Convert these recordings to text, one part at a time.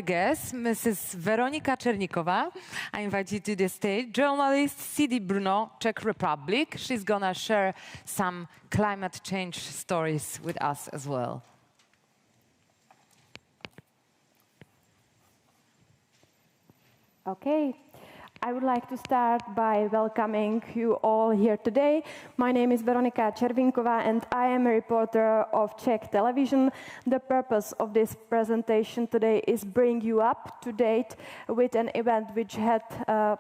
guest, Mrs. Veronika Czervinková. I invite you to the stage. Journalist, CD Brno, Czech Republic. She's gonna share some climate change stories with us as well. Okay. I would like to start by welcoming you all here today. My name is Veronika Červinková and I am a reporter of Czech television. The purpose of this presentation today is bring you up to date with an event which had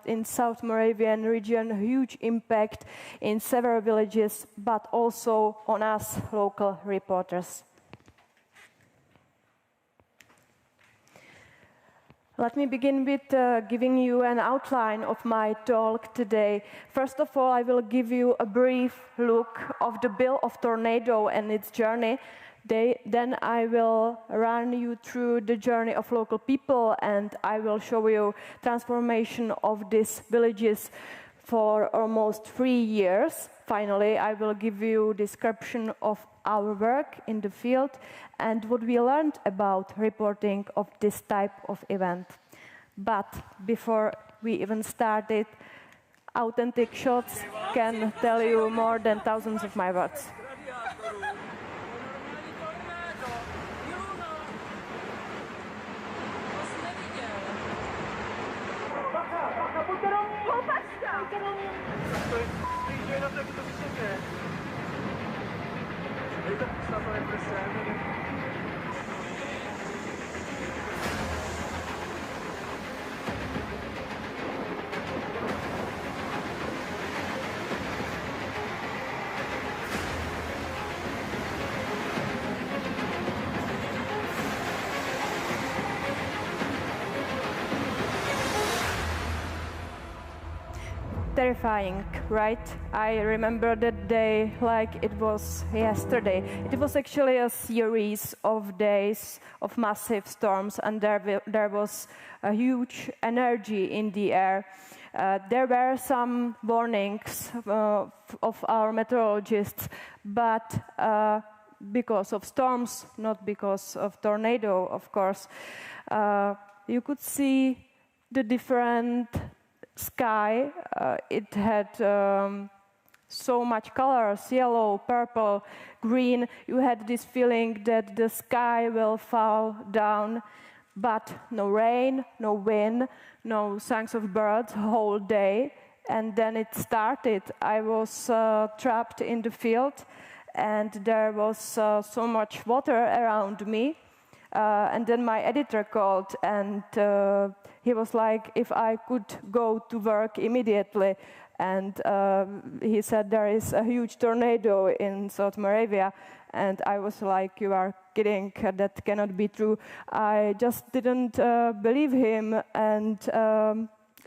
in South Moravian region a huge impact in several villages, but also on us local reporters. Let me begin with giving you an outline of my talk today. First of all, I will give you a brief look of the bill of tornado and its journey. Then I will run you through the journey of local people and I will show you transformation of these villages for almost 3 years. Finally, I will give you a description of our work in the field and what we learned about reporting of this type of event. But before we even started, authentic shots can tell you more than thousands of my words. Terrifying, right? I remember that day like it was yesterday. It was actually a series of days of massive storms and there was a huge energy in the air. There were some warnings of our meteorologists, but because of storms, not because of tornado, of course, you could see the different sky. It had so much colors, yellow, purple, green. You had this feeling that the sky will fall down, but no rain, no wind, no songs of birds whole day. And then it started. I was trapped in the field and there was so much water around me. And then my editor called and he was like, if I could go to work immediately. And he said, there is a huge tornado in South Moravia. And I was like, you are kidding, that cannot be true. I just didn't believe him. And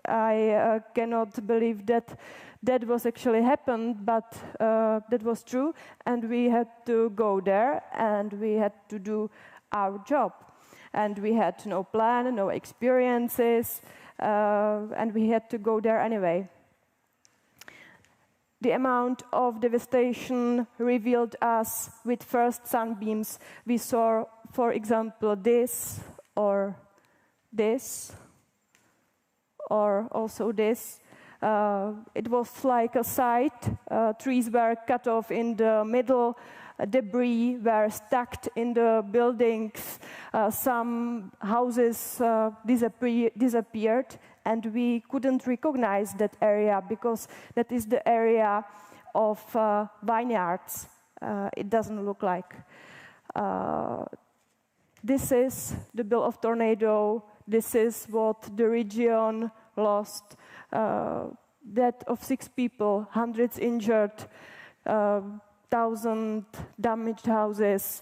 I cannot believe that that was actually happened, but that was true. And we had to go there and we had to do our job. And we had no plan, no experiences, and we had to go there anyway. The amount of devastation revealed us with first sunbeams. We saw, for example, this, or also this. It was like a site. Trees were cut off in the middle. Debris were stacked in the buildings. Some houses disappeared, and we couldn't recognize that area because that is the area of vineyards. It doesn't look like. This is the bill of tornado. This is what the region lost. Death of 6 people, hundreds injured. 1,000 damaged houses,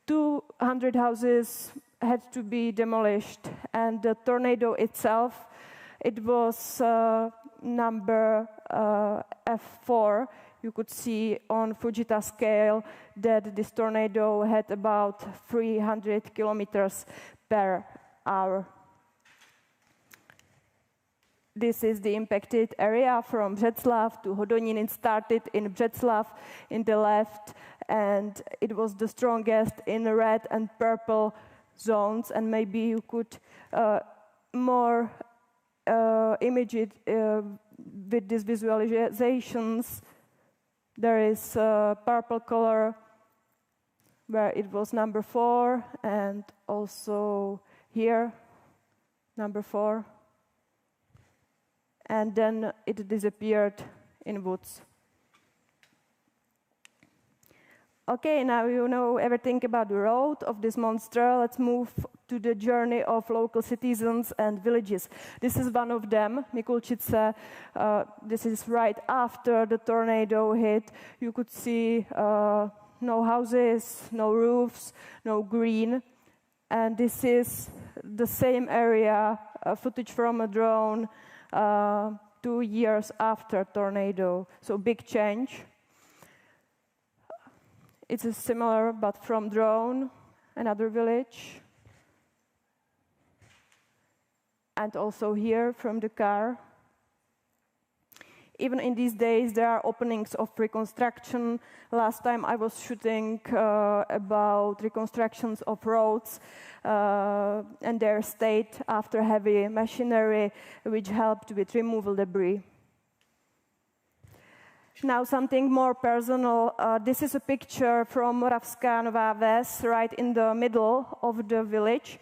200 houses had to be demolished, and the tornado itself, it was number F4. You could see on Fujita scale that this tornado had about 300 kilometers per hour. This is the impacted area from Břeclav to Hodonín. It started in Břeclav in the left, and it was the strongest in red and purple zones, and maybe you could more image it with these visualizations. There is purple color where it was number 4, and also here, number 4. And then it disappeared in woods. Okay, now you know everything about the road of this monster. Let's move to the journey of local citizens and villages. This is one of them, Mikulčice. This is right after the tornado hit. You could see no houses, no roofs, no green. And this is the same area, footage from a drone 2 years after tornado. So big change. It's similar, but from drone, another village. And also here from the car. Even in these days, there are openings of reconstruction. Last time I was shooting about reconstructions of roads and their state after heavy machinery, which helped with removal debris. Now something more personal. This is a picture from Moravská Nová Ves, right in the middle of the village.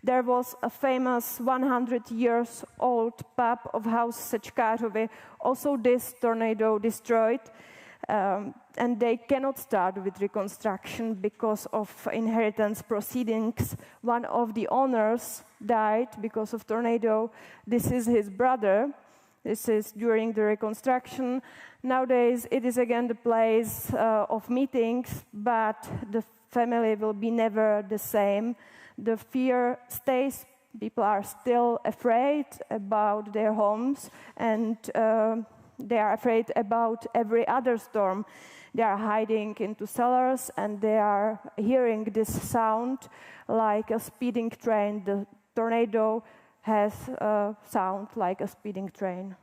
There was a famous 100-year-old pub of House Sečkářovi. Also this tornado destroyed, and they cannot start with reconstruction because of inheritance proceedings. One of the owners died because of tornado. This is his brother. This is during the reconstruction. Nowadays, it is again the place of meetings, but the family will be never the same. The fear stays. People are still afraid about their homes, and they are afraid about every other storm. They are hiding into cellars, and they are hearing this sound like a speeding train. The tornado has a sound like a speeding train.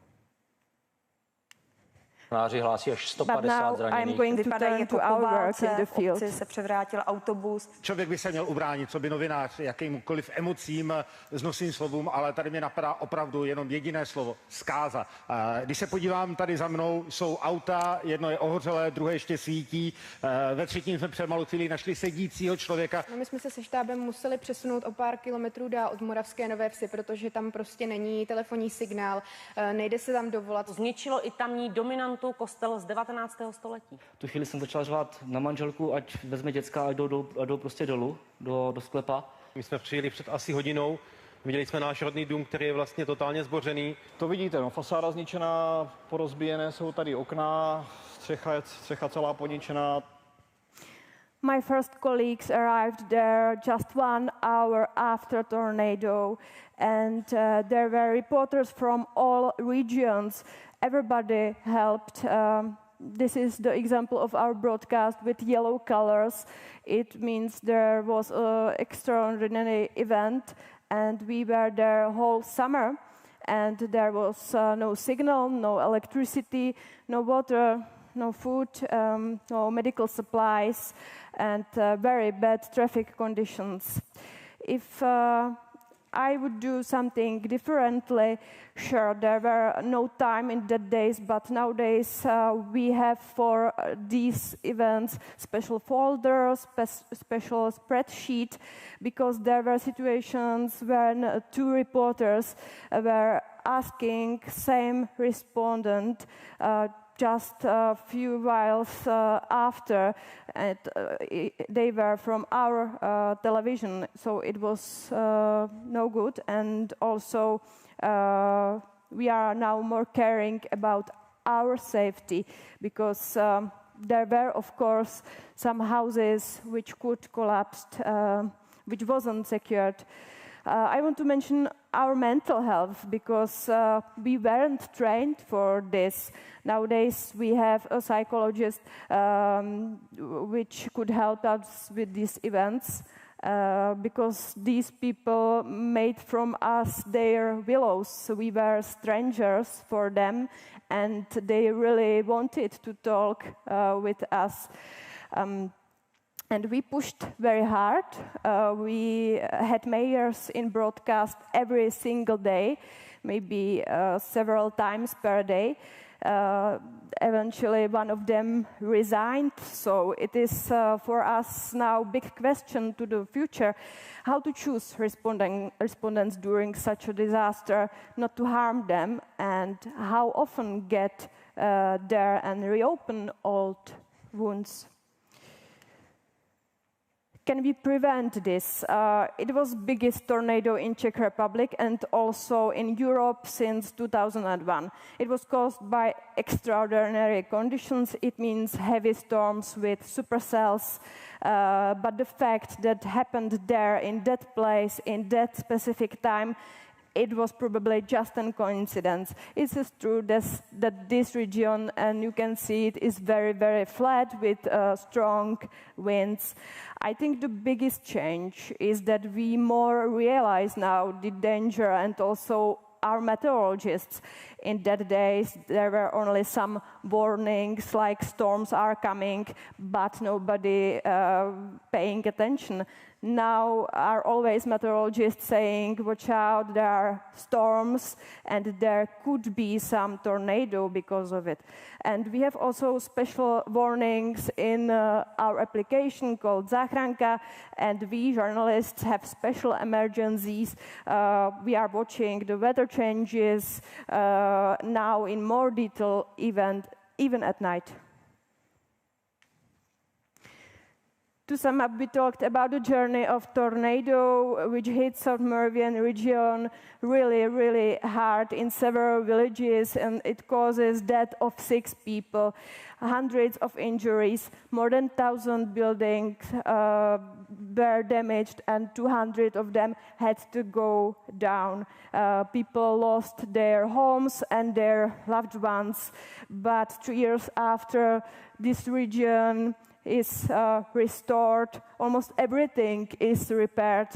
Hlásí až 150 zraněných. Vypadají jako po válce, v obci se převrátil autobus. Člověk by se měl ubránit, co by novinář, jakýmkoliv emocím, znosným slovům, ale tady mě napadá opravdu jenom jediné slovo, zkáza. Když se podívám tady za mnou, jsou auta, jedno je ohořelé, druhé ještě svítí. Ve třetím jsme před malou chvílí našli sedícího člověka. No, my jsme se se štábem museli přesunout o pár kilometrů dál od Moravské Nové Vsi, protože tam prostě není telefonní signál, nejde se tam dovolat. Zničilo i tamní dominantu kostel z 19. století. Tu chvíli jsem začal řvát na manželku, ať vezme děcka a jdou prostě dolů, do sklepa. My jsme přijeli před asi hodinou, viděli jsme náš rodný dům, který je vlastně totálně zbořený. To vidíte, no, fasáda zničená, porozbíjené jsou tady okna, střecha celá poničená. My first colleagues arrived there just 1 hour after tornado, and there were reporters from all regions. Everybody helped. This is the example of our broadcast with yellow colors. It means there was an extraordinary event, and we were there whole summer, and there was no signal, no electricity, no water, no food, no medical supplies, and very bad traffic conditions. If I would do something differently, sure, there were no time in that days, but nowadays we have for these events special folders, special spreadsheet, because there were situations when 2 reporters were asking same respondent just a few whiles after, and they were from our television, so it was no good. And also we are now more caring about our safety, because there were, of course, some houses which could collapse, which wasn't secured. I want to mention our mental health, because we weren't trained for this. Nowadays we have a psychologist which could help us with these events, because these people made from us their willows. So we were strangers for them, and they really wanted to talk with us. And we pushed very hard. We had mayors in broadcast every single day, maybe several times per day. Eventually, one of them resigned. So it is for us now a big question to the future, how to choose respondents during such a disaster, not to harm them, and how often get there and reopen old wounds. Can we prevent this? It was biggest tornado in Czech Republic and also in Europe since 2001. It was caused by extraordinary conditions. It means heavy storms with supercells. But the fact that happened there in that place, in that specific time, it was probably just a coincidence. It is true that this region, and you can see it, is very, very flat with strong winds. I think the biggest change is that we more realize now the danger, and also our meteorologists. In that days, there were only some warnings like storms are coming, but nobody paying attention. Now are always meteorologists saying, watch out, there are storms and there could be some tornado because of it. And we have also special warnings in our application called Záchranka, and we journalists have special emergencies. We are watching the weather changes now in more detail, even at night. To sum up, we talked about the journey of tornado, which hit South Moravian region really, really hard in several villages, and it causes death of 6 people, hundreds of injuries, more than 1,000 buildings were damaged, and 200 of them had to go down. People lost their homes and their loved ones, but 3 years after, this region is restored, almost everything is repaired.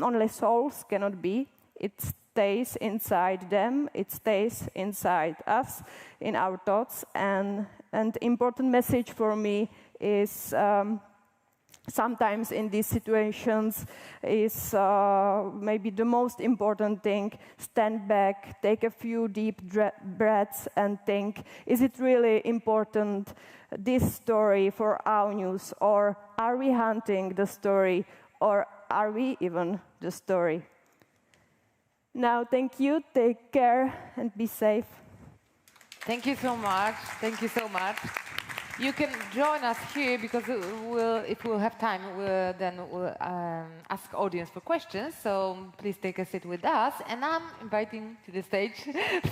Only souls cannot be. It stays inside them, it stays inside us, in our thoughts. And important message for me is sometimes in these situations is maybe the most important thing. Stand back, take a few deep breaths and think, is it really important, this story, for our news? Or are we hunting the story? Or are we even the story? Now, thank you, take care and be safe. Thank you so much. Thank you so much. You can join us here because if we'll have time, we'll ask audience for questions. So please take a seat with us. And I'm inviting to the stage